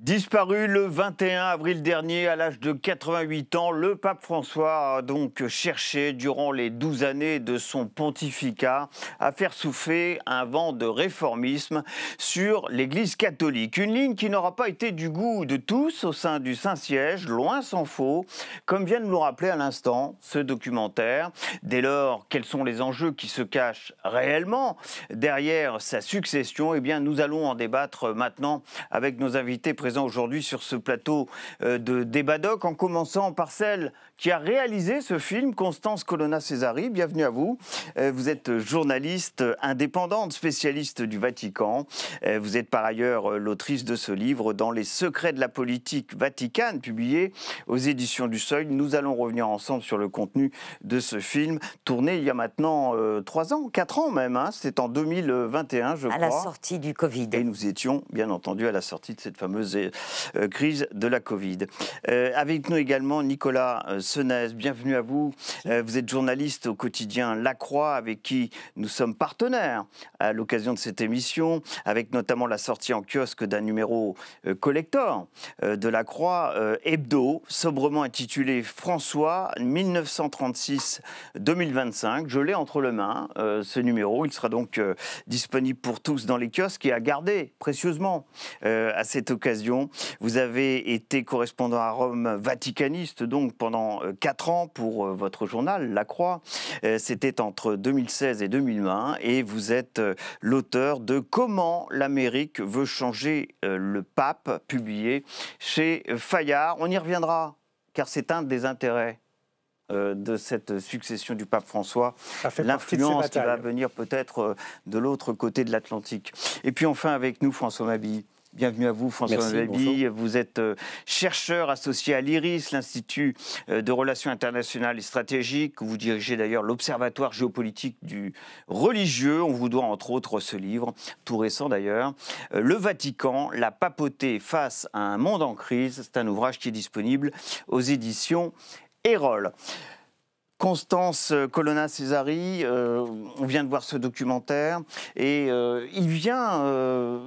Disparu le 21 avril dernier à l'âge de 88 ans, le pape François a donc cherché durant les 12 années de son pontificat à faire souffler un vent de réformisme sur l'Église catholique. Une ligne qui n'aura pas été du goût de tous au sein du Saint-Siège, loin s'en faut, comme vient de nous le rappeler à l'instant ce documentaire. Dès lors, quels sont les enjeux qui se cachent réellement derrière sa succession? Eh bien, nous allons en débattre maintenant avec nos invités présents aujourd'hui sur ce plateau de Débat Doc, en commençant par celle qui a réalisé ce film, Constance Colonna-Cesari. Bienvenue à vous. Vous êtes journaliste indépendante, spécialiste du Vatican. Vous êtes par ailleurs l'autrice de ce livre, Dans les secrets de la politique vaticane, publié aux éditions du Seuil. Nous allons revenir ensemble sur le contenu de ce film, tourné il y a maintenant 3 ans, 4 ans même. C'était en 2021, je crois. À la sortie du Covid. Et nous étions, bien entendu, à la sortie de cette fameuse crise de la Covid. Avec nous également Nicolas Senez, bienvenue à vous. Vous êtes journaliste au quotidien La Croix, avec qui nous sommes partenaires à l'occasion de cette émission, avec notamment la sortie en kiosque d'un numéro collector de La Croix, hebdo, sobrement intitulé François 1936-2025. Je l'ai entre les mains, ce numéro. Il sera donc disponible pour tous dans les kiosques et à garder précieusement à cette occasion. Vous avez été correspondant à Rome vaticaniste donc pendant 4 ans pour votre journal La Croix. C'était entre 2016 et 2020 et vous êtes l'auteur de Comment l'Amérique veut changer le pape, publié chez Fayard. On y reviendra car c'est un des intérêts de cette succession du pape François, l'influence qui va venir peut-être de l'autre côté de l'Atlantique. Et puis enfin avec nous François Mabille. Bienvenue à vous, François Mabille. Vous êtes chercheur associé à l'IRIS, l'Institut de Relations internationales et stratégiques. Vous dirigez d'ailleurs l'Observatoire géopolitique du religieux. On vous doit entre autres ce livre, tout récent d'ailleurs. Le Vatican, la papauté face à un monde en crise. C'est un ouvrage qui est disponible aux éditions Erol. Constance Colonna-Cesari, on vient de voir ce documentaire et il vient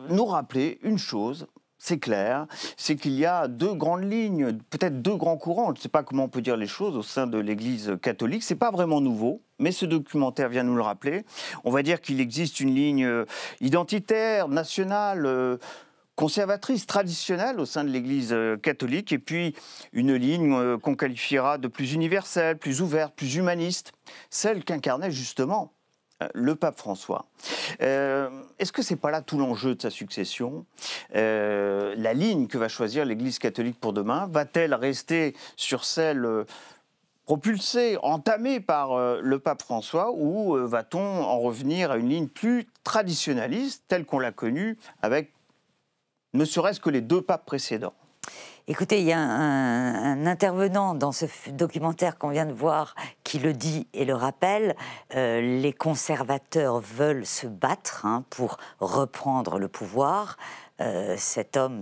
nous rappeler une chose, c'est clair, c'est qu'il y a 2 grandes lignes, peut-être 2 grands courants, je ne sais pas comment on peut dire les choses au sein de l'Église catholique, c'est pas vraiment nouveau. Mais ce documentaire vient nous le rappeler. On va dire qu'il existe une ligne identitaire, nationale, conservatrice, traditionnelle au sein de l'Église catholique, et puis une ligne qu'on qualifiera de plus universelle, plus ouverte, plus humaniste, celle qu'incarnait justement le pape François. Est-ce que c'est pas là tout l'enjeu de sa succession? La ligne que va choisir l'Église catholique pour demain, va-t-elle rester sur celle propulsée, entamée par le pape François, ou va-t-on en revenir à une ligne plus traditionnaliste, telle qu'on l'a connue avec ne serait-ce que les 2 papes précédents? Écoutez, il y a un intervenant dans ce documentaire qu'on vient de voir qui le dit et le rappelle. Les conservateurs veulent se battre pour reprendre le pouvoir. Cet homme,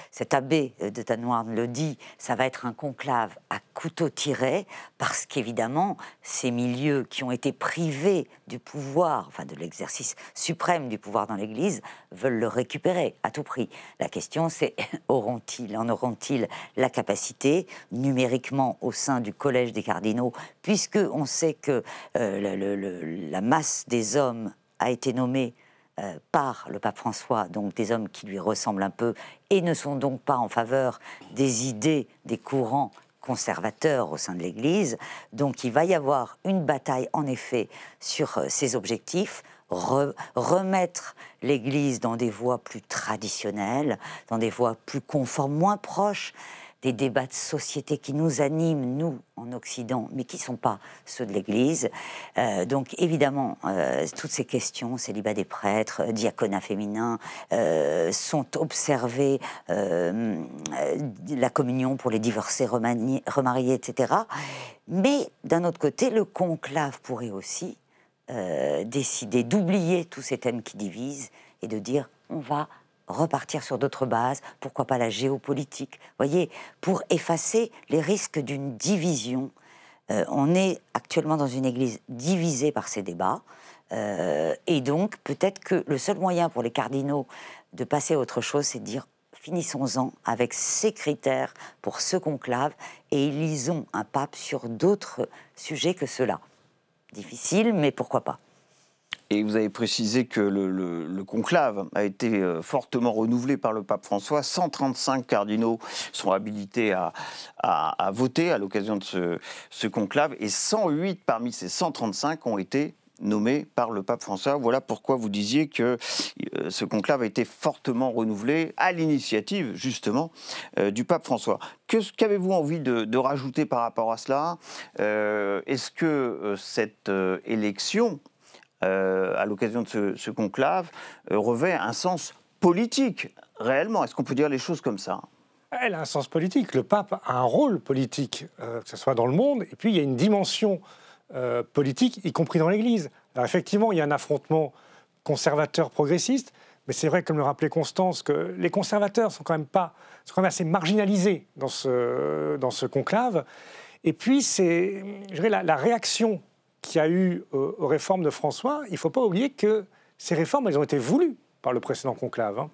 cet abbé de Tanoirne le dit, ça va être un conclave à couteau tiré, parce qu'évidemment, ces milieux qui ont été privés du pouvoir, enfin de l'exercice suprême du pouvoir dans l'Église, veulent le récupérer à tout prix. La question, c'est en auront-ils la capacité, numériquement au sein du collège des cardinaux, puisque on sait que la masse des hommes a été nommée par le pape François, donc des hommes qui lui ressemblent un peu et ne sont donc pas en faveur des idées, des courants conservateurs au sein de l'Église. Donc il va y avoir une bataille en effet sur ces objectifs, remettre l'Église dans des voies plus traditionnelles, dans des voies plus conformes, moins proches des débats de société qui nous animent, nous, en Occident, mais qui ne sont pas ceux de l'Église. Donc, évidemment, toutes ces questions, célibat des prêtres, diaconat féminin, sont observées, la communion pour les divorcés remariés, etc. Mais, d'un autre côté, le conclave pourrait aussi décider d'oublier tous ces thèmes qui divisent et de dire, on va repartir sur d'autres bases, pourquoi pas la géopolitique, voyez, pour effacer les risques d'une division. On est actuellement dans une Église divisée par ces débats, et donc peut-être que le seul moyen pour les cardinaux de passer à autre chose, c'est de dire finissons-en avec ces critères pour ce conclave et élisons un pape sur d'autres sujets que ceux-là. Difficile, mais pourquoi pas. Et vous avez précisé que le conclave a été fortement renouvelé par le pape François. 135 cardinaux sont habilités à voter à l'occasion de ce conclave et 108 parmi ces 135 ont été nommés par le pape François. Voilà pourquoi vous disiez que ce conclave a été fortement renouvelé à l'initiative, justement, du pape François. Qu'avez-vous envie de rajouter par rapport à cela? Est-ce que cette élection, à l'occasion de ce conclave, revêt un sens politique, réellement? Est-ce qu'on peut dire les choses comme ça? Elle a un sens politique. Le pape a un rôle politique, que ce soit dans le monde, et puis il y a une dimension politique, y compris dans l'Église. Alors effectivement, il y a un affrontement conservateur-progressiste, mais c'est vrai, comme le rappelait Constance, que les conservateurs sont quand même assez marginalisés dans ce conclave. Et puis, c'est, je dirais, la réaction qu'il y a eu aux réformes de François. Il ne faut pas oublier que ces réformes, elles ont été voulues par le précédent conclave.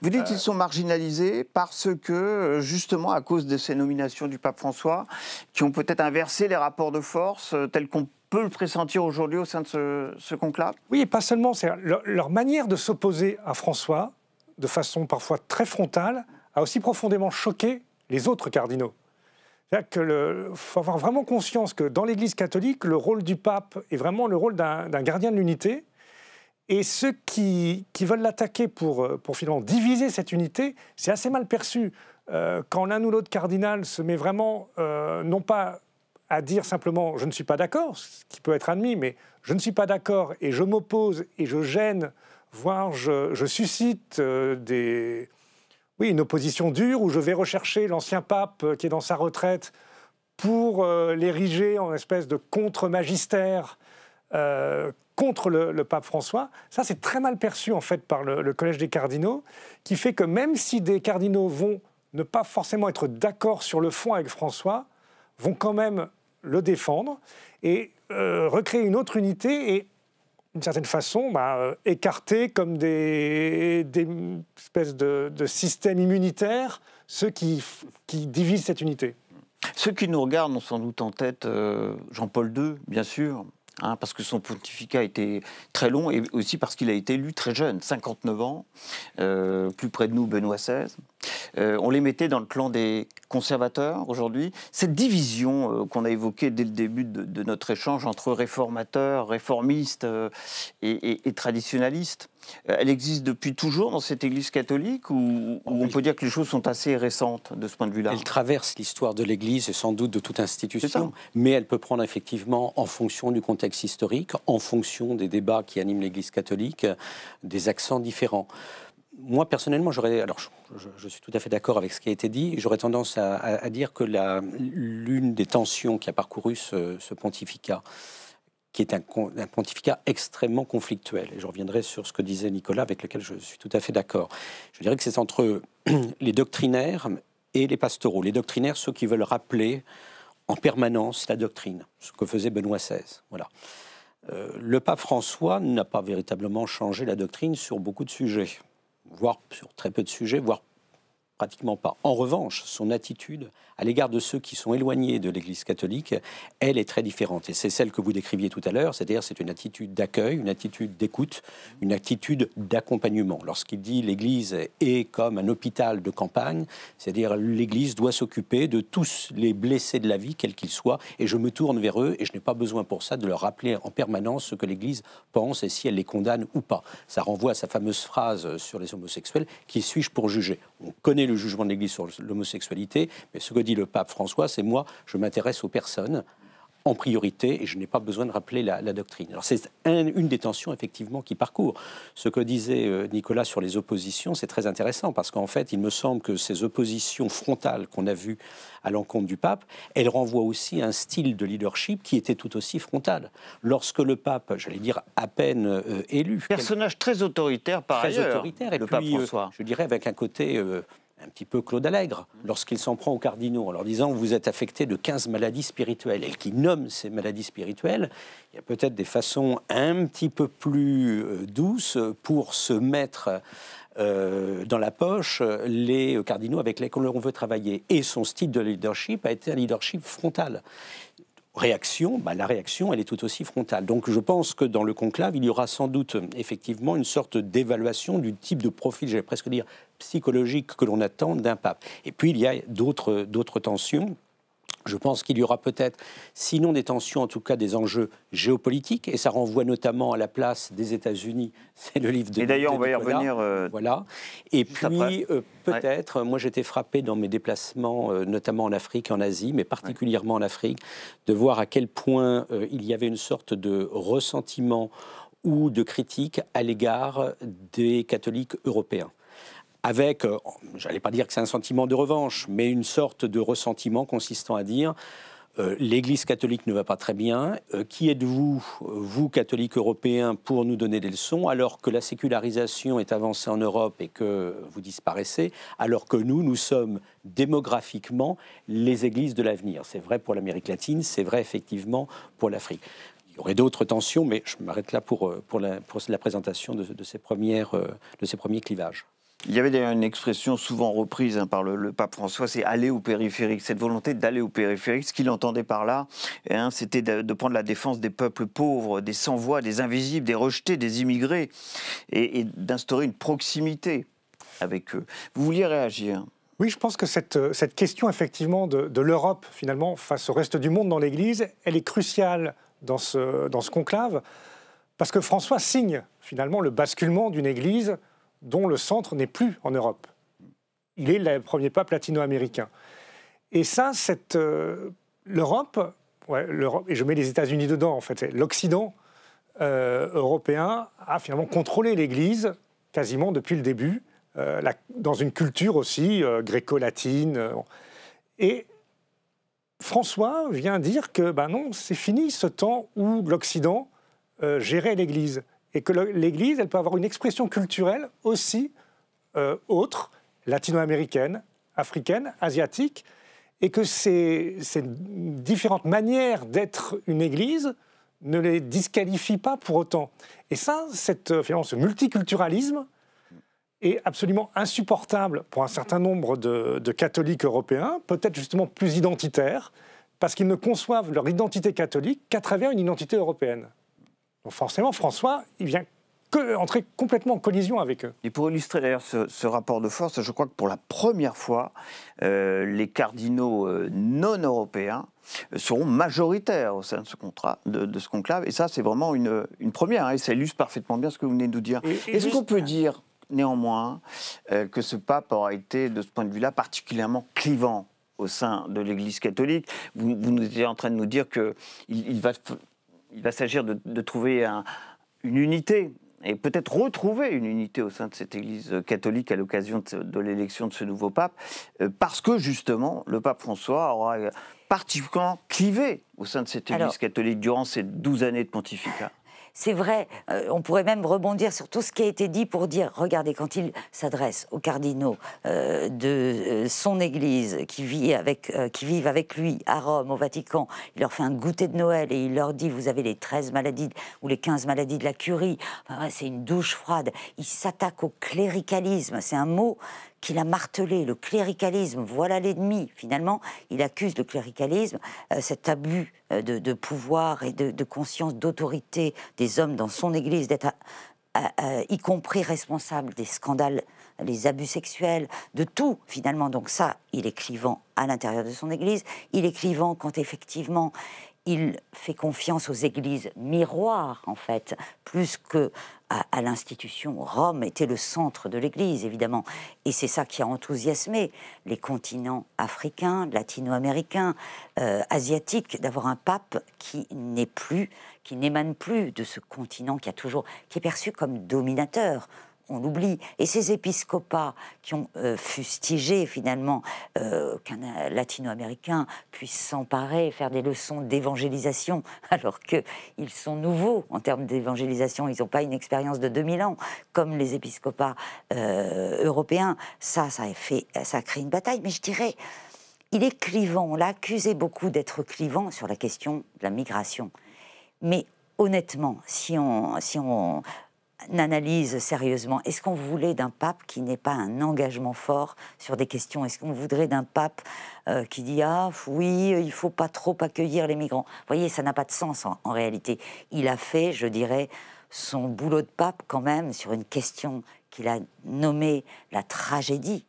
Vous dites qu'ils sont marginalisés parce que, justement, à cause de ces nominations du pape François, qui ont peut-être inversé les rapports de force tels qu'on peut le pressentir aujourd'hui au sein de ce conclave? Oui, et pas seulement. C'est leur manière de s'opposer à François, de façon parfois très frontale, a aussi profondément choqué les autres cardinaux. C'est-à-dire qu'il faut avoir vraiment conscience que dans l'Église catholique, le rôle du pape est vraiment le rôle d'un gardien de l'unité. Et ceux qui veulent l'attaquer pour finalement diviser cette unité, c'est assez mal perçu. Quand l'un ou l'autre cardinal se met vraiment, non pas à dire simplement « je ne suis pas d'accord », ce qui peut être admis, mais « je ne suis pas d'accord et je m'oppose et je gêne, voire je suscite une opposition dure où je vais rechercher l'ancien pape qui est dans sa retraite pour l'ériger en espèce de contre-magistère contre le pape François. Ça, c'est très mal perçu en fait par le Collège des cardinaux, qui fait que même si des cardinaux vont ne pas forcément être d'accord sur le fond avec François, vont quand même le défendre et recréer une autre unité et d'une certaine façon, écarter comme des espèces de systèmes immunitaires ceux qui divisent cette unité. Ceux qui nous regardent ont sans doute en tête Jean-Paul II, bien sûr, parce que son pontificat a été très long et aussi parce qu'il a été élu très jeune, 59 ans, plus près de nous, Benoît XVI. On les mettait dans le clan des conservateurs aujourd'hui. Cette division qu'on a évoquée dès le début de notre échange entre réformateurs, réformistes et traditionnalistes, elle existe depuis toujours dans cette Église catholique ou on peut dire que les choses sont assez récentes de ce point de vue-là? Elle traverse l'histoire de l'Église et sans doute de toute institution, mais elle peut prendre effectivement, en fonction du contexte historique, en fonction des débats qui animent l'Église catholique, des accents différents. Moi, personnellement, je suis tout à fait d'accord avec ce qui a été dit. J'aurais tendance à dire que l'une des tensions qui a parcouru ce pontificat, qui est un pontificat extrêmement conflictuel, et je reviendrai sur ce que disait Nicolas, avec lequel je suis tout à fait d'accord. Je dirais que c'est entre les doctrinaires et les pastoraux. Les doctrinaires, ceux qui veulent rappeler en permanence la doctrine, ce que faisait Benoît XVI. Voilà. Le pape François n'a pas véritablement changé la doctrine sur beaucoup de sujets, voire sur très peu de sujets, voire pratiquement pas. En revanche, son attitude à l'égard de ceux qui sont éloignés de l'Église catholique, elle est très différente. Et c'est celle que vous décriviez tout à l'heure, c'est-à-dire c'est une attitude d'accueil, une attitude d'écoute, une attitude d'accompagnement. Lorsqu'il dit l'Église est comme un hôpital de campagne, c'est-à-dire l'Église doit s'occuper de tous les blessés de la vie, quels qu'ils soient, et je me tourne vers eux et je n'ai pas besoin pour ça de leur rappeler en permanence ce que l'Église pense et si elle les condamne ou pas. Ça renvoie à sa fameuse phrase sur les homosexuels, qui suis-je pour juger? On connaît le jugement de l'Église sur l'homosexualité, mais ce que dit le pape François, c'est moi, je m'intéresse aux personnes en priorité et je n'ai pas besoin de rappeler la doctrine. Alors c'est une des tensions effectivement qui parcourt. Ce que disait Nicolas sur les oppositions, c'est très intéressant parce qu'en fait, il me semble que ces oppositions frontales qu'on a vues à l'encontre du pape, elles renvoient aussi à un style de leadership qui était tout aussi frontal. Lorsque le pape, j'allais dire à peine élu... Personnage très autoritaire par ailleurs, très autoritaire, et le puis, pape François. Je dirais avec un côté... un petit peu Claude Allègre, lorsqu'il s'en prend aux cardinaux en leur disant « vous êtes affectés de 15 maladies spirituelles » et qui nomme ces maladies spirituelles, il y a peut-être des façons un petit peu plus douces pour se mettre dans la poche les cardinaux avec lesquels on veut travailler. Et son style de leadership a été un leadership frontal. Réaction, la réaction, elle est tout aussi frontale. Donc je pense que dans le conclave, il y aura sans doute effectivement une sorte d'évaluation du type de profil, j'allais presque dire psychologique, que l'on attend d'un pape. Et puis il y a d'autres tensions. Je pense qu'il y aura peut-être, sinon des tensions, en tout cas des enjeux géopolitiques, et ça renvoie notamment à la place des États-Unis. C'est le livre de Et d'ailleurs, on va y Nicolas. revenir. Voilà. Et puis, peut-être, moi j'étais frappé dans mes déplacements, notamment en Afrique et en Asie, mais particulièrement en Afrique, de voir à quel point il y avait une sorte de ressentiment ou de critique à l'égard des catholiques européens. Avec, j'allais pas dire que c'est un sentiment de revanche, mais une sorte de ressentiment consistant à dire l'Église catholique ne va pas très bien, qui êtes-vous, vous catholiques européens, pour nous donner des leçons, alors que la sécularisation est avancée en Europe et que vous disparaissez, alors que nous sommes démographiquement les églises de l'avenir. C'est vrai pour l'Amérique latine, c'est vrai effectivement pour l'Afrique. Il y aurait d'autres tensions, mais je m'arrête là pour la présentation de ces premiers clivages. Il y avait d'ailleurs une expression souvent reprise par le pape François, c'est « aller au périphérique ». Cette volonté d'aller au périphérique, ce qu'il entendait par là, c'était de prendre la défense des peuples pauvres, des sans-voix, des invisibles, des rejetés, des immigrés, et d'instaurer une proximité avec eux. Vous vouliez réagir ? Oui, je pense que cette question, effectivement, de l'Europe, finalement, face au reste du monde dans l'Église, elle est cruciale dans ce conclave, parce que François signe, finalement, le basculement d'une Église dont le centre n'est plus en Europe. Il est le premier pape latino-américain. Et ça, l'Europe, et je mets les États-Unis dedans, en fait, l'Occident européen a finalement contrôlé l'Église quasiment depuis le début, dans une culture aussi gréco-latine. Et François vient dire que non, c'est fini ce temps où l'Occident gérait l'Église. Et que l'Église, elle peut avoir une expression culturelle aussi autre, latino-américaine, africaine, asiatique, et que ces différentes manières d'être une Église ne les disqualifient pas pour autant. Et ça, finalement, ce multiculturalisme est absolument insupportable pour un certain nombre de catholiques européens, peut-être justement plus identitaires, parce qu'ils ne conçoivent leur identité catholique qu'à travers une identité européenne. Donc forcément, François, il vient entrer complètement en collision avec eux. Et pour illustrer d'ailleurs ce rapport de force, je crois que pour la première fois, les cardinaux non européens seront majoritaires au sein de ce conclave. Et ça, c'est vraiment une première. Et ça illustre parfaitement bien ce que vous venez de nous dire. Est-ce qu'on peut dire, néanmoins, que ce pape aura été, de ce point de vue-là, particulièrement clivant au sein de l'Église catholique? Vous nous étiez en train de nous dire qu'il va s'agir de trouver une unité, et peut-être retrouver une unité au sein de cette Église catholique à l'occasion de l'élection de ce nouveau pape, parce que justement, le pape François aura particulièrement clivé au sein de cette Église catholique durant ces 12 années de pontificat. C'est vrai, on pourrait même rebondir sur tout ce qui a été dit pour dire, regardez, quand il s'adresse aux cardinaux de son Église qui vivent avec lui à Rome, au Vatican, il leur fait un goûter de Noël et il leur dit, vous avez les 13 maladies ou les 15 maladies de la curie, enfin, c'est une douche froide. Il s'attaque au cléricalisme, c'est un mot qu'il a martelé, le cléricalisme, voilà l'ennemi. Finalement, il accuse le cléricalisme, cet abus de pouvoir et de conscience, d'autorité des hommes dans son Église, d'être y compris responsable des scandales, les abus sexuels, de tout finalement. Donc ça, il est clivant à l'intérieur de son Église. Il est clivant quand effectivement il fait confiance aux églises miroirs, en fait, plus que à l'institution. Rome était le centre de l'Église, évidemment. Et c'est ça qui a enthousiasmé les continents africains, latino-américains, asiatiques, d'avoir un pape qui n'émane plus de ce continent qui est perçu comme dominateur. On l'oublie. Et ces épiscopats qui ont fustigé finalement qu'un latino-américain puisse s'emparer, faire des leçons d'évangélisation, alors qu'ils sont nouveaux en termes d'évangélisation, ils n'ont pas une expérience de 2000 ans, comme les épiscopats européens, ça a créé une bataille. Mais je dirais, il est clivant, on l'a accusé beaucoup d'être clivant sur la question de la migration. Mais honnêtement, si on analyse sérieusement. Est-ce qu'on voulait d'un pape qui n'ait pas un engagement fort sur des questions? Est-ce qu'on voudrait d'un pape qui dit « Ah oui, il ne faut pas trop accueillir les migrants ». Vous voyez, ça n'a pas de sens en réalité. Il a fait, je dirais, son boulot de pape quand même sur une question qu'il a nommée la tragédie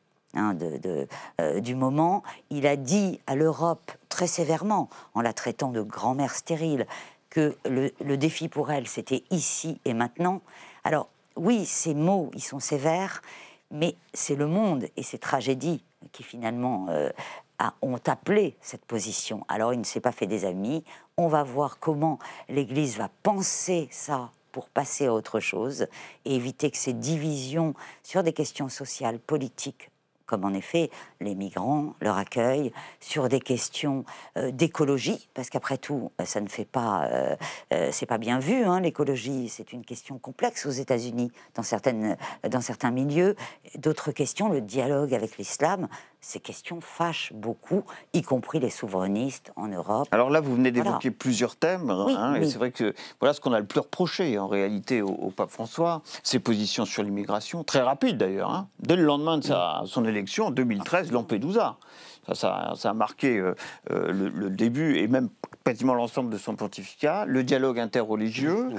du moment. Il a dit à l'Europe très sévèrement, en la traitant de grand-mère stérile, que le défi pour elle, c'était ici et maintenant. Alors, oui, ces mots, ils sont sévères, mais c'est le monde et ces tragédies qui, finalement, ont appelé cette position. Alors, il ne s'est pas fait des amis. On va voir comment l'Église va penser ça pour passer à autre chose et éviter que ces divisions sur des questions sociales, politiques, comme en effet les migrants, leur accueil, sur des questions d'écologie, parce qu'après tout, ça ne fait pas, c'est pas bien vu, hein, l'écologie, c'est une question complexe aux États-Unis, dans certains milieux. D'autres questions, le dialogue avec l'islam, ces questions fâchent beaucoup, y compris les souverainistes en Europe. Alors là, vous venez d'évoquer plusieurs thèmes, oui, et c'est vrai que voilà ce qu'on a le plus reproché en réalité au pape François, ses positions sur l'immigration, très rapides d'ailleurs, hein, dès le lendemain de son élection en 2013, Lampedusa. Ça a marqué le début et même quasiment l'ensemble de son pontificat, le dialogue interreligieux,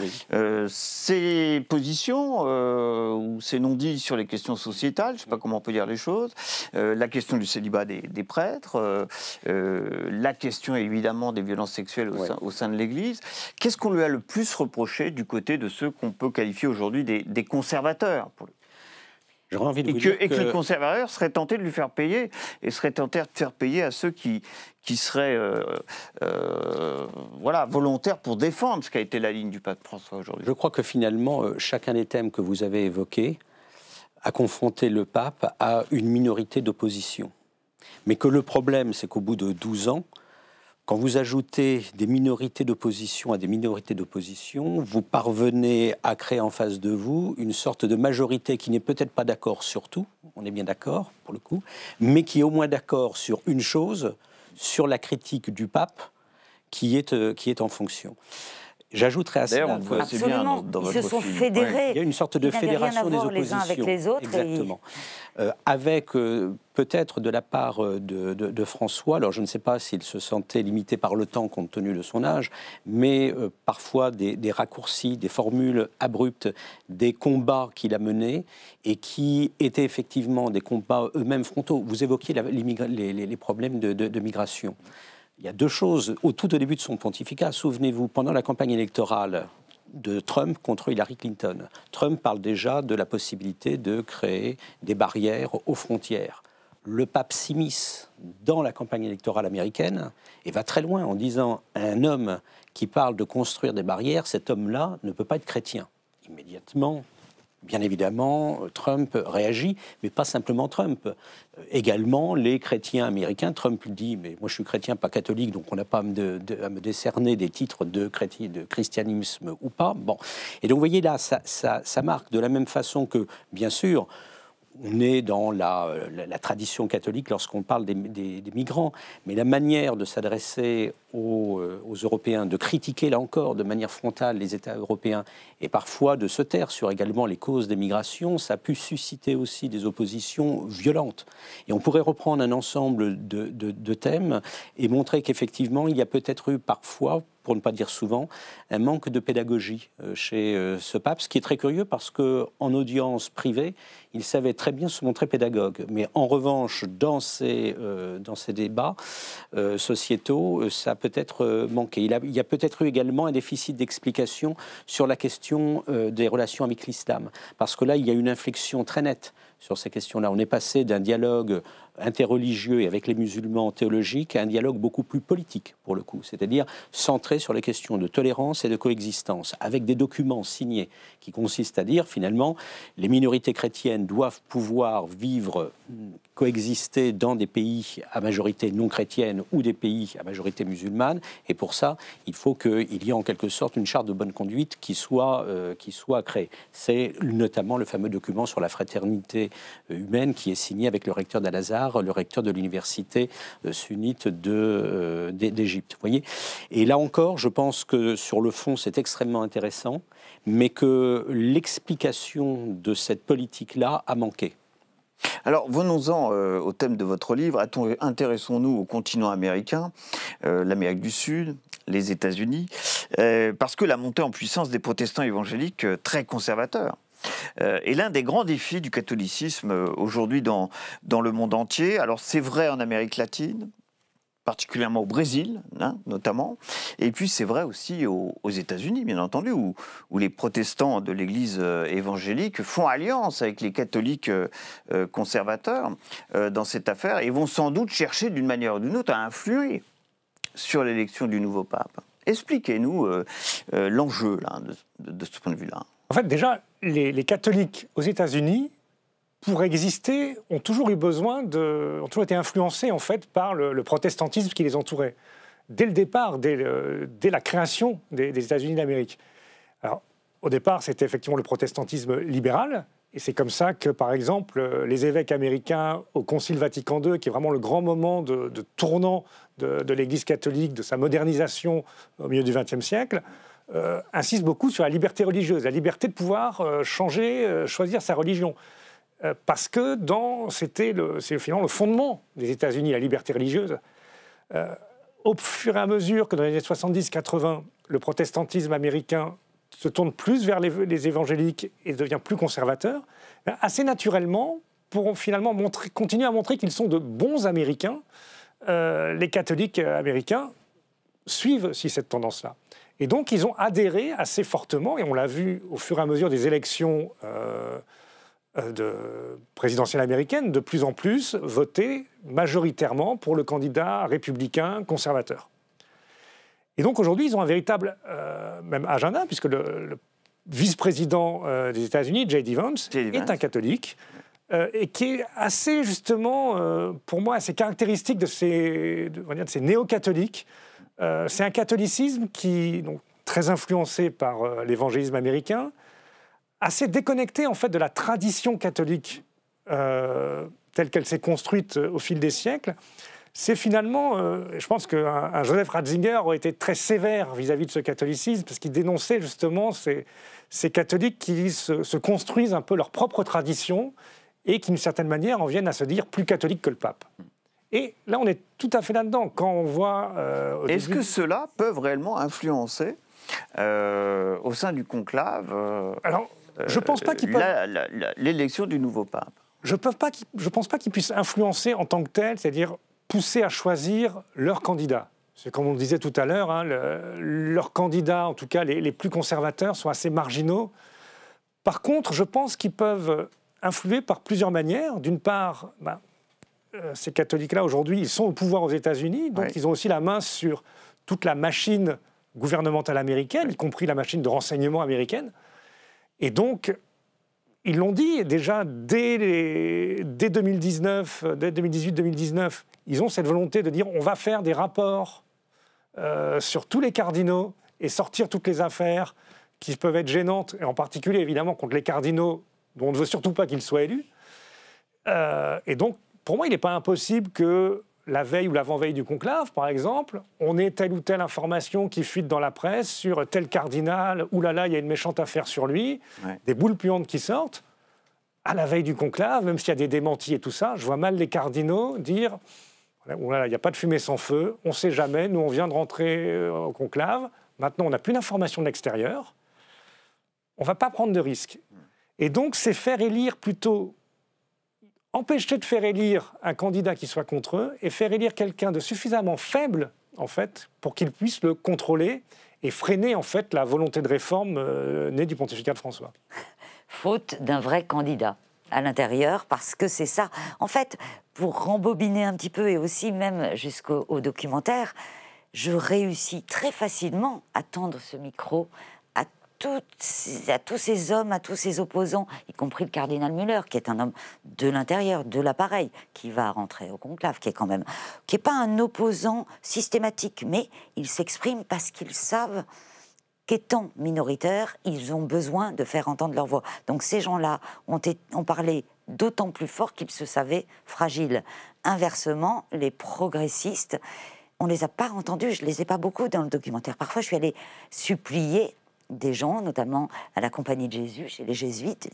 ses positions ou ses non-dits sur les questions sociétales, je ne sais pas comment on peut dire les choses, la question du célibat des prêtres, la question évidemment des violences sexuelles au sein de l'Église. Qu'est-ce qu'on lui a le plus reproché du côté de ceux qu'on peut qualifier aujourd'hui des conservateurs J'aurais envie de et que le conservateur serait tenté de lui faire payer, et serait tenté de faire payer à ceux qui seraient volontaires pour défendre ce qu'a été la ligne du pape François aujourd'hui. Je crois que finalement, chacun des thèmes que vous avez évoqués a confronté le pape à une minorité d'opposition. Mais que le problème, c'est qu'au bout de 12 ans, quand vous ajoutez des minorités d'opposition à des minorités d'opposition, vous parvenez à créer en face de vous une sorte de majorité qui n'est peut-être pas d'accord sur tout, on est bien d'accord pour le coup, mais qui est au moins d'accord sur une chose, sur la critique du pape qui est en fonction. J'ajouterais à cela... D'ailleurs, on voit assez bien dans ils se sont fédérés. Ouais. Il y a une sorte de fédération des oppositions. Les uns avec les autres. Exactement. Avec peut-être de la part de François, alors je ne sais pas s'il se sentait limité par le temps compte tenu de son âge, mais parfois des raccourcis, des formules abruptes, des combats qu'il a menés et qui étaient effectivement des combats eux-mêmes frontaux. Vous évoquiez les problèmes de migration. Il y a deux choses. Tout au début de son pontificat, souvenez-vous, pendant la campagne électorale de Trump contre Hillary Clinton, Trump parle déjà de la possibilité de créer des barrières aux frontières. Le pape s'immisce dans la campagne électorale américaine et va très loin en disant un homme qui parle de construire des barrières, cet homme-là ne peut pas être chrétien. Immédiatement, bien évidemment, Trump réagit, mais pas simplement Trump. Également, les chrétiens américains, Trump dit « mais moi je suis chrétien, pas catholique, donc on n'a pas à me décerner des titres de christianisme ou pas ». Bon. Et donc vous voyez là, ça marque de la même façon que, bien sûr, on est dans la tradition catholique lorsqu'on parle des migrants, mais la manière de s'adresser aux Européens, de critiquer là encore de manière frontale les États européens et parfois de se taire sur également les causes des migrations, ça a pu susciter aussi des oppositions violentes. Et on pourrait reprendre un ensemble de thèmes et montrer qu'effectivement il y a peut-être eu parfois, pour ne pas dire souvent, un manque de pédagogie chez ce pape, ce qui est très curieux parce qu'en audience privée, il savait très bien se montrer pédagogue. Mais en revanche, dans ces débats sociétaux, ça a peut-être manqué. Il y a peut-être eu également un déficit d'explication sur la question des relations avec l'islam. Parce que là, il y a une inflexion très nette sur ces questions-là. On est passé d'un dialogue interreligieux et avec les musulmans théologiques à un dialogue beaucoup plus politique, pour le coup, c'est-à-dire centré sur les questions de tolérance et de coexistence, avec des documents signés qui consistent à dire, finalement, les minorités chrétiennes doivent pouvoir vivre, coexister dans des pays à majorité non chrétienne ou des pays à majorité musulmane, et pour ça, il faut qu'il y ait en quelque sorte une charte de bonne conduite qui soit créée. C'est notamment le fameux document sur la fraternité dignité humaine, qui est signé avec le recteur d'Al-Azhar, le recteur de l'université sunnite d'Égypte. Vous voyez ? Et là encore, je pense que sur le fond, c'est extrêmement intéressant, mais que l'explication de cette politique-là a manqué. Alors, venons-en au thème de votre livre. Intéressons-nous au continent américain, l'Amérique du Sud, les États-Unis, parce que la montée en puissance des protestants évangéliques très conservateurs est l'un des grands défis du catholicisme aujourd'hui dans le monde entier. Alors, c'est vrai en Amérique latine, particulièrement au Brésil, hein, notamment. Et puis, c'est vrai aussi aux États-Unis, bien entendu, où les protestants de l'Église évangélique font alliance avec les catholiques conservateurs dans cette affaire et vont sans doute chercher, d'une manière ou d'une autre, à influer sur l'élection du nouveau pape. Expliquez-nous l'enjeu là, de ce point de vue-là. En fait, déjà, les catholiques aux États-Unis, pour exister, ont toujours été influencés en fait par le protestantisme qui les entourait. Dès le départ, dès la création des États-Unis d'Amérique. Alors, au départ, c'était effectivement le protestantisme libéral, et c'est comme ça que, par exemple, les évêques américains au Concile Vatican II, qui est vraiment le grand moment de tournant de l'Église catholique, de sa modernisation au milieu du XXe siècle, insistent beaucoup sur la liberté religieuse, la liberté de pouvoir choisir sa religion. Parce que c'est finalement le fondement des États-Unis, la liberté religieuse. Au fur et à mesure que dans les années 70-80, le protestantisme américain se tourne plus vers les évangéliques et devient plus conservateur, assez naturellement, pour finalement continuer à montrer qu'ils sont de bons Américains, les catholiques américains suivent aussi cette tendance-là. Et donc, ils ont adhéré assez fortement, et on l'a vu au fur et à mesure des élections présidentielle américaine, de plus en plus voter majoritairement pour le candidat républicain conservateur. Et donc aujourd'hui, ils ont un véritable même agenda, puisque le vice-président des États-Unis, J.D. Vance, est un catholique, et qui est assez justement, pour moi, assez caractéristique de ces néo-catholiques. C'est un catholicisme qui est très influencé par l'évangélisme américain, assez déconnecté en fait de la tradition catholique telle qu'elle s'est construite au fil des siècles. C'est finalement, je pense qu'un Joseph Ratzinger aurait été très sévère vis-à-vis de ce catholicisme, parce qu'il dénonçait justement ces catholiques qui se construisent un peu leur propre tradition et qui, d'une certaine manière, en viennent à se dire plus catholiques que le pape. Et là, on est tout à fait là-dedans. Quand on voit... Est-ce que ceux-là peuvent réellement influencer au sein du conclave Alors, je ne pense pas qu'ils peuvent... l'élection du nouveau pape? Je ne pense pas qu'ils puissent influencer en tant que tel, c'est-à-dire pousser à choisir leur candidat. C'est comme on le disait tout à l'heure, hein, leurs candidats, en tout cas les plus conservateurs, sont assez marginaux. Par contre, je pense qu'ils peuvent influer par plusieurs manières. D'une part, ces catholiques-là, aujourd'hui, ils sont au pouvoir aux États-Unis, donc ils ont aussi la main sur toute la machine gouvernementale américaine, y compris la machine de renseignement américaine. Et donc, ils l'ont dit déjà dès 2018-2019, ils ont cette volonté de dire on va faire des rapports sur tous les cardinaux et sortir toutes les affaires qui peuvent être gênantes, et en particulier évidemment contre les cardinaux dont on ne veut surtout pas qu'ils soient élus. Et donc, pour moi, il n'est pas impossible que la veille ou l'avant-veille du conclave, par exemple, on ait telle ou telle information qui fuite dans la presse sur tel cardinal, oulala, il y a une méchante affaire sur lui, des boules puantes qui sortent. À la veille du conclave, même s'il y a des démentis et tout ça, je vois mal les cardinaux dire oulala, il n'y a pas de fumée sans feu, on ne sait jamais, nous on vient de rentrer au conclave, maintenant on n'a plus d'informations de l'extérieur, on ne va pas prendre de risques. Et donc c'est faire élire plutôt... empêcher de faire élire un candidat qui soit contre eux et faire élire quelqu'un de suffisamment faible, en fait, pour qu'il puisse le contrôler et freiner, en fait, la volonté de réforme née du pontificat de François. Faute d'un vrai candidat à l'intérieur, parce que c'est ça. En fait, pour rembobiner un petit peu, et aussi même jusqu'au documentaire, je réussis très facilement à tendre ce micro à tous ces hommes, à tous ces opposants, y compris le cardinal Müller, qui est un homme de l'intérieur, de l'appareil, qui va rentrer au conclave, qui est pas un opposant systématique, mais ils s'expriment parce qu'ils savent qu'étant minoritaires, ils ont besoin de faire entendre leur voix. Donc ces gens-là ont parlé d'autant plus fort qu'ils se savaient fragiles. Inversement, les progressistes, on ne les a pas entendus, je ne les ai pas beaucoup dans le documentaire. Parfois, je suis allée supplier des gens, notamment à la Compagnie de Jésus, chez les jésuites,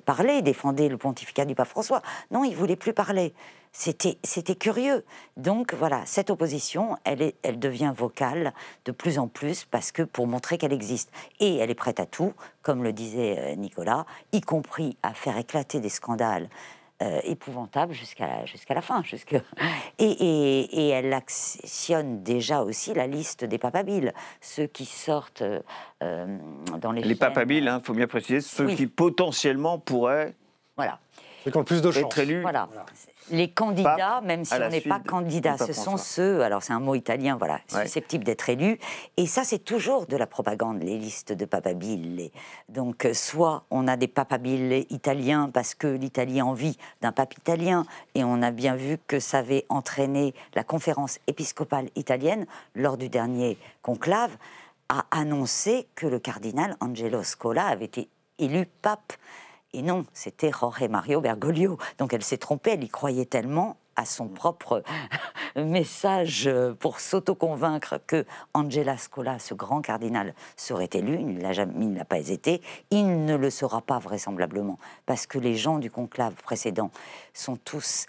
parlaient, défendaient le pontificat du pape François. Non, ils ne voulaient plus parler. C'était curieux. Donc voilà, cette opposition, elle devient vocale de plus en plus parce que pour montrer qu'elle existe. Et elle est prête à tout, comme le disait Nicolas, y compris à faire éclater des scandales épouvantables jusqu'à la fin. Et elle actionne déjà aussi la liste des papabiles, ceux qui sortent dans les chaînes. Papabiles, il faut bien préciser, ceux qui potentiellement pourraient ceux qui ont le plus de chance. être élus. Voilà. Les candidats, même si on n'est pas candidat, ce sont ceux, alors c'est un mot italien, susceptibles d'être élus. Et ça, c'est toujours de la propagande, les listes de papabiles. Donc, soit on a des papabiles italiens parce que l'Italie a envie d'un pape italien, et on a bien vu que ça avait entraîné la conférence épiscopale italienne, lors du dernier conclave, à annoncer que le cardinal Angelo Scola avait été élu pape. Et non, c'était Jorge Mario Bergoglio. Donc elle s'est trompée, elle y croyait tellement à son propre message pour s'auto-convaincre que Angelo Scola, ce grand cardinal, serait élu. Il ne l'a pas été. Il ne le sera pas vraisemblablement, parce que les gens du conclave précédent sont tous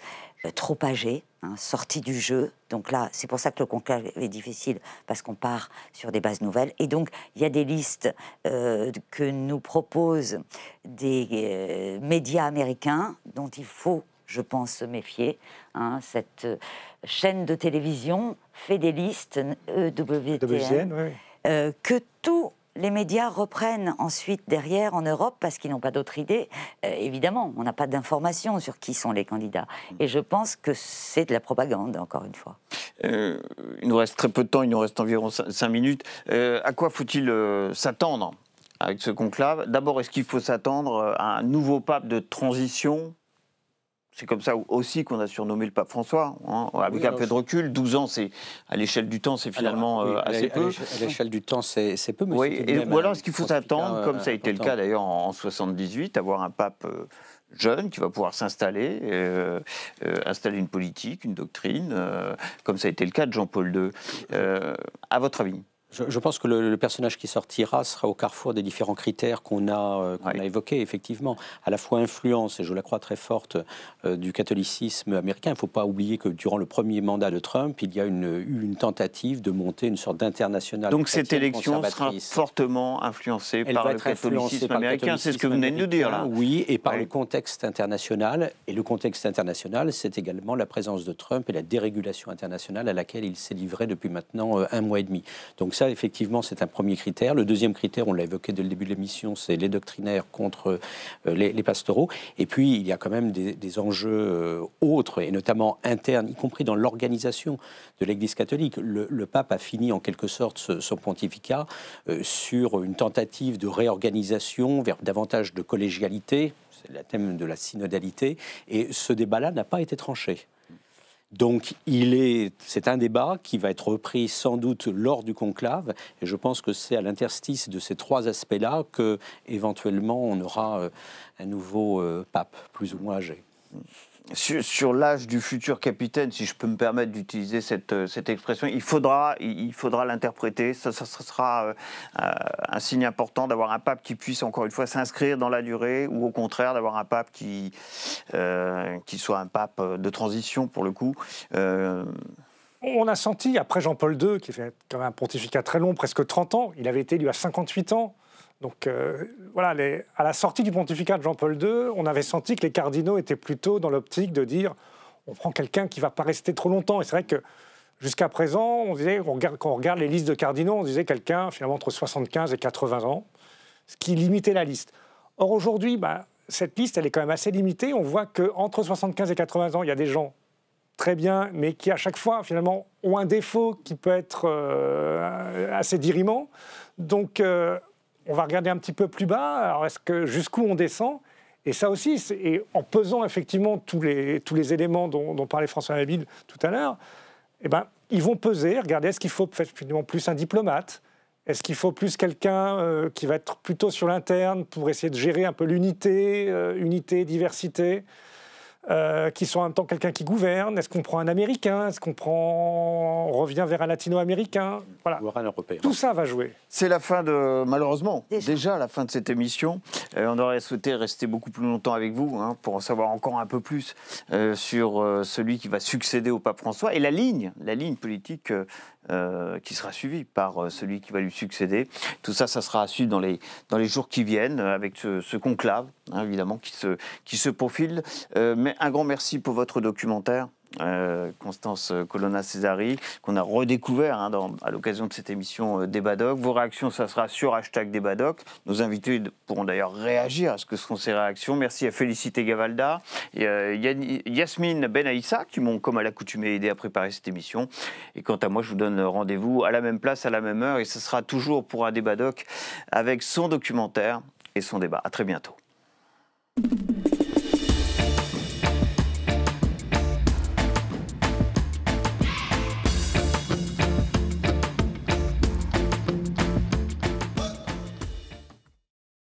trop âgés, sortis du jeu. Donc là, c'est pour ça que le conclave est difficile, parce qu'on part sur des bases nouvelles. Et donc, il y a des listes que nous proposent des médias américains dont il faut, je pense, se méfier. Cette chaîne de télévision fait des listes, EWTN, que tous les médias reprennent ensuite derrière en Europe parce qu'ils n'ont pas d'autre idée. Évidemment, on n'a pas d'informations sur qui sont les candidats. Et je pense que c'est de la propagande, encore une fois. Il nous reste très peu de temps, il nous reste environ 5 minutes. À quoi faut-il s'attendre avec ce conclave? D'abord, est-ce qu'il faut s'attendre à un nouveau pape de transition? C'est comme ça aussi qu'on a surnommé le pape François, avec un peu de recul. 12 ans, à l'échelle du temps, c'est finalement assez peu. À l'échelle du temps, c'est peu. Mais ou alors, est-ce qu'il faut s'attendre, comme ça a été le cas d'ailleurs en 78, avoir un pape jeune qui va pouvoir s'installer, installer une politique, une doctrine, comme ça a été le cas de Jean-Paul II. À votre avis? Je pense que le personnage qui sortira sera au carrefour des différents critères qu'on a évoqués, effectivement. À la fois influence, et je la crois très forte, du catholicisme américain. Il ne faut pas oublier que durant le premier mandat de Trump, il y a eu une tentative de monter une sorte d'international. Donc cette élection sera fortement influencée par le catholicisme américain, c'est ce que vous venez de nous dire là. Oui, et par le contexte international. Et le contexte international, c'est également la présence de Trump et la dérégulation internationale à laquelle il s'est livré depuis maintenant 1 mois et demi. Donc ça, effectivement, c'est un premier critère. Le deuxième critère, on l'a évoqué dès le début de l'émission, c'est les doctrinaires contre les pastoraux. Et puis, il y a quand même des enjeux autres, et notamment internes, y compris dans l'organisation de l'Église catholique. Le pape a fini, en quelque sorte, son pontificat sur une tentative de réorganisation vers davantage de collégialité. C'est le thème de la synodalité. Et ce débat-là n'a pas été tranché. Donc, c'est un débat qui va être repris sans doute lors du conclave, et je pense que c'est à l'interstice de ces 3 aspects-là que, éventuellement, on aura un nouveau pape, plus ou moins âgé. Sur l'âge du futur capitaine, si je peux me permettre d'utiliser cette expression, il faudra l'interpréter. Ça sera un signe important d'avoir un pape qui puisse, encore une fois, s'inscrire dans la durée, ou au contraire d'avoir un pape qui soit un pape de transition, pour le coup. On a senti, après Jean-Paul II, qui fait quand même un pontificat très long, presque 30 ans, il avait été élu à 58 ans. Donc voilà, à la sortie du pontificat de Jean-Paul II, on avait senti que les cardinaux étaient plutôt dans l'optique de dire on prend quelqu'un qui ne va pas rester trop longtemps. Et c'est vrai que jusqu'à présent, on disait, quand on regarde les listes de cardinaux, on disait quelqu'un finalement entre 75 et 80 ans, ce qui limitait la liste. Or aujourd'hui, cette liste, elle est quand même assez limitée. On voit qu'entre 75 et 80 ans, il y a des gens très bien, mais qui à chaque fois finalement ont un défaut qui peut être assez dirimant. Donc on va regarder un petit peu plus bas. Alors, jusqu'où on descend? Et ça aussi, et en pesant effectivement tous les éléments dont parlait François Mabille tout à l'heure, ils vont peser. Regardez, est-ce qu'il faut finalement plus un diplomate? Est-ce qu'il faut plus quelqu'un qui va être plutôt sur l'interne pour essayer de gérer un peu l'unité, diversité, qui soit en même temps quelqu'un qui gouverne? Est-ce qu'on prend un Américain? Est-ce on revient vers un Latino-Américain? Voilà. Ou un Européen. Tout ça va jouer. C'est la fin de, malheureusement, déjà la fin de cette émission. On aurait souhaité rester beaucoup plus longtemps avec vous pour en savoir encore un peu plus sur celui qui va succéder au pape François et la ligne politique qui sera suivie par celui qui va lui succéder. Tout ça, ça sera à suivre dans les jours qui viennent avec ce conclave, évidemment, qui se profile. Mais un grand merci pour votre documentaire. Constance Colonna-Césari, qu'on a redécouvert à l'occasion de cette émission Débat-Doc. Vos réactions, ça sera sur #Débat-Doc. Nos invités pourront d'ailleurs réagir à ce que seront ces réactions. Merci à Félicité Gavalda et Yasmine Benaïssa qui m'ont, comme à l'accoutumée, aidé à préparer cette émission. Et quant à moi, je vous donne rendez-vous à la même place, à la même heure, et ce sera toujours pour un Débat-Doc avec son documentaire et son débat. À très bientôt.